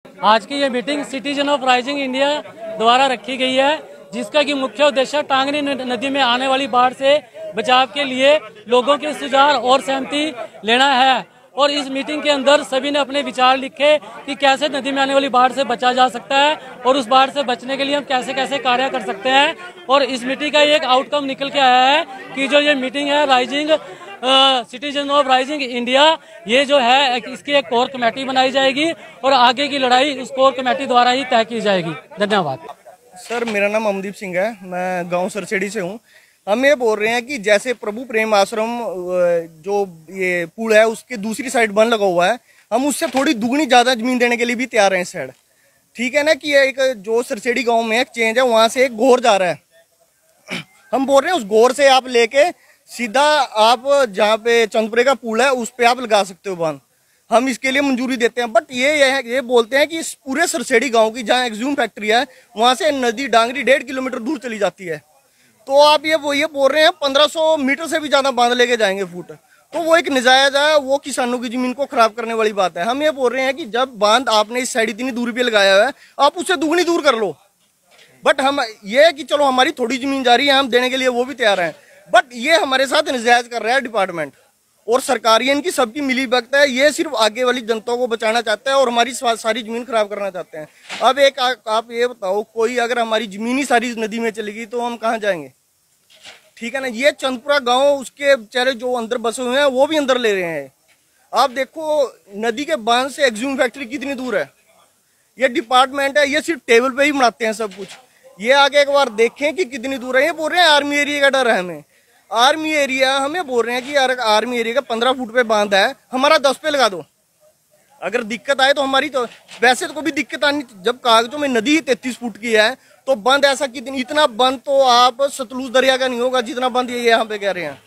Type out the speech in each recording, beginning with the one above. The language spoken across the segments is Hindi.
आज की ये meeting citizen of rising India द्वारा रखी गई है, जिसका कि मुख्य उद्देश्य टांगरी नदी में आने वाली बाढ़ से बचाव के लिए लोगों के सुझाव और सहमति लेना है। और इस मीटिंग के अंदर सभी ने अपने विचार लिखे कि कैसे नदी में आने वाली बाढ़ से बचा जा सकता है और उस बाढ़ से बचने के लिए हम कैसे कैसे कार्य कर सकते हैं। और इस मीटिंग का एक आउटकम निकल के आया है कि जो ये मीटिंग है rising citizen of rising India, ये जो है इसकी एक कोर कमेटी बनाई जाएगी और आगे की लड़ाई उस कोर कमेटी द्वारा ही तय की जाएगी। धन्यवाद। सर, मेरा नाम अमनदीप सिंह है, मैं गांव सरसेड़ी से हूँ। हम ये बोल रहे हैं कि जैसे प्रभु प्रेम आश्रम जो ये पुल है उसके दूसरी साइड बंद लगा हुआ है, हम उससे थोड़ी दुगनी ज्यादा जमीन देने के लिए भी तैयार हैं इस साइड। ठीक है ना कि एक जो सरसेड़ी गांव में एक चेंज है, वहां से एक घोर जा रहा है। हम बोल रहे हैं उस घोर से आप लेके सीधा आप जहाँ पे चंदपुरे का पुल है उस पे आप लगा सकते हो बांध, हम इसके लिए मंजूरी देते हैं। बट ये बोलते हैं कि इस पूरे सरसेड़ी गांव की जहाँ एक्सयूम फैक्ट्री है वहां से नदी डांगरी 1.5 किलोमीटर दूर चली जाती है। तो आप ये बोल रहे हैं 1500 मीटर से भी ज्यादा बांध लेके जाएंगे फुट, तो वो एक नजायज है, वो किसानों की जमीन को खराब करने वाली बात है। हम ये बोल रहे हैं कि जब बांध आपने इस साइड इतनी दूरी पे लगाया हुआ है, आप उससे दुगनी दूर कर लो। बट हम ये कि चलो हमारी थोड़ी जमीन जा रही है, हम देने के लिए वो भी तैयार हैं, बट ये हमारे साथ नजायज कर रहा है डिपार्टमेंट और सरकार, ये इनकी सबकी मिली भगत है। ये सिर्फ आगे वाली जनता को बचाना चाहता है और हमारी सारी जमीन खराब करना चाहते हैं। अब एक आप ये बताओ, कोई अगर हमारी जमीन ही सारी नदी में चलेगी तो हम कहाँ जाएंगे? ठीक है ना, ये चंदपुरा गांव उसके बेचारे जो अंदर बसे हुए हैं वो भी अंदर ले रहे हैं। आप देखो नदी के बांध से एक्सयूम फैक्ट्री कितनी दूर है। ये डिपार्टमेंट है, ये सिर्फ टेबल पे ही बनाते हैं सब कुछ। ये आगे एक बार देखें कि कितनी दूर है। ये बोल रहे हैं आर्मी एरिया का डर है हमें। आर्मी एरिया हमें बोल रहे हैं कि यार आर्मी एरिया का 15 फुट पे बांध है, हमारा 10 पे लगा दो। अगर दिक्कत आए तो हमारी, तो वैसे तो कोई दिक्कत आनी, जब कागजों में नदी ही 33 फुट की है तो बंद ऐसा कितनी, इतना बंद तो आप सतलुज दरिया का नहीं होगा जितना बंद ये यहाँ पे कह रहे हैं।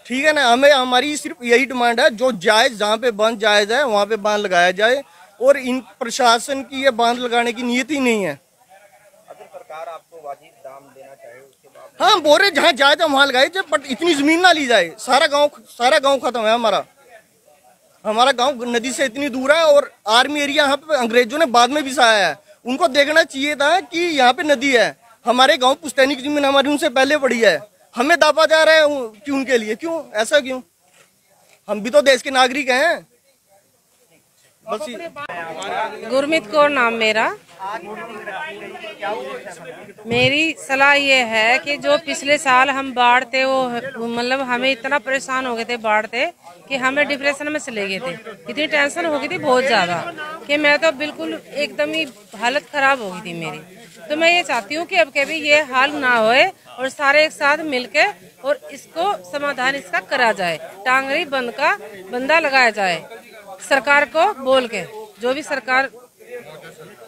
ठीक है ना, हमें हमारी सिर्फ यही डिमांड है, जो जायज जहाँ पे बांध जायज है वहां पे बांध लगाया जाए। और इन प्रशासन की ये बांध लगाने की नीयत ही नहीं है। अगर सरकार आपको वाजिब दाम देना चाहे उसके बाद, हाँ बोल रहे जहाँ जायज है वहां लगाए जाए, बट इतनी जमीन ना ली जाए। सारा गाँव खत्म है हमारा गाँव नदी से इतनी दूर है। और आर्मी एरिया यहाँ पे अंग्रेजों ने बाद में बसाया है, उनको देखना चाहिए था कि यहाँ पे नदी है। हमारे गांव पुश्तैनी की जमीन हमारी उनसे पहले पड़ी है, हमें दापा जा रहा है कि उनके लिए क्यों, ऐसा क्यों? हम भी तो देश के नागरिक हैं। बस गुरमीत कौर नाम मेरा। मेरी सलाह ये है कि जो पिछले साल हम बाढ़ थे वो मतलब हमें इतना परेशान हो गए थे बाढ़ थे कि हमें डिप्रेशन में चले गए थे। इतनी टेंशन हो गई थी बहुत ज्यादा कि मैं तो बिल्कुल एकदम ही हालत खराब हो गई थी मेरी। तो मैं ये चाहती हूँ कि अब कभी ये हाल ना होए और सारे एक साथ मिलके और इसको समाधान इसका करा जाए। टांगरी बंद का बंदा लगाया जाए सरकार को बोल के, जो भी सरकार,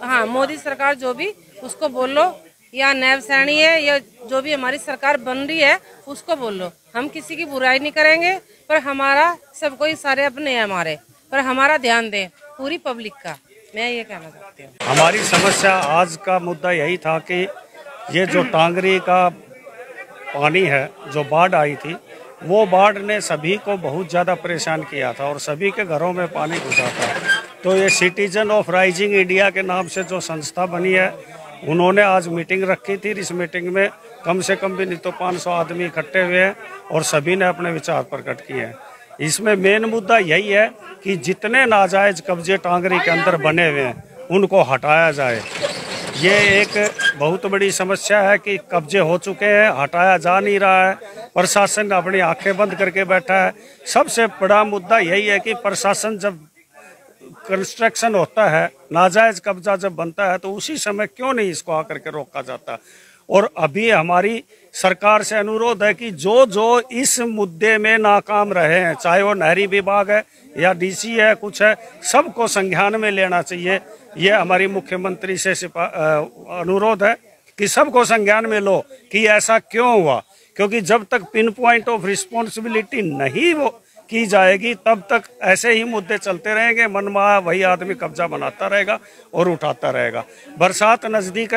हाँ मोदी सरकार जो भी, उसको बोल लो, या नैब सैनी है या जो भी हमारी सरकार बन रही है उसको बोल लो। हम किसी की बुराई नहीं करेंगे, पर हमारा सब कोई सारे अपने हैं हमारे, पर हमारा ध्यान दें पूरी पब्लिक का। मैं ये कहना चाहती हूँ। हमारी समस्या आज का मुद्दा यही था कि ये जो टांगरी का पानी है, जो बाढ़ आई थी, वो बाढ़ ने सभी को बहुत ज़्यादा परेशान किया था और सभी के घरों में पानी घुसा था। तो ये सिटीजन ऑफ राइजिंग इंडिया के नाम से जो संस्था बनी है, उन्होंने आज मीटिंग रखी थी। इस मीटिंग में कम से कम भी नहीं तो 500 आदमी इकट्ठे हुए हैं और सभी ने अपने विचार प्रकट किए हैं। इसमें मेन मुद्दा यही है कि जितने नाजायज कब्जे टांगरी के अंदर बने हुए हैं उनको हटाया जाए। ये एक बहुत बड़ी समस्या है कि कब्जे हो चुके हैं, हटाया जा नहीं रहा है। प्रशासन अपनी आंखें बंद करके बैठा है। सबसे बड़ा मुद्दा यही है कि प्रशासन जब कंस्ट्रक्शन होता है, नाजायज कब्जा जब बनता है, तो उसी समय क्यों नहीं इसको आकर के रोका जाता। और अभी हमारी सरकार से अनुरोध है कि जो इस मुद्दे में नाकाम रहे हैं, चाहे वो नहरी विभाग है या डीसी है, कुछ है, सबको संज्ञान में लेना चाहिए। ये हमारी मुख्यमंत्री से अनुरोध है कि सबको संज्ञान में लो कि ऐसा क्यों हुआ, क्योंकि जब तक पिन पॉइंट ऑफ रिस्पॉन्सिबिलिटी नहीं वो की जाएगी तब तक ऐसे ही मुद्दे चलते रहेंगे। मनमाना वही आदमी कब्जा बनाता रहेगा और उठाता रहेगा। बरसात नजदीक है।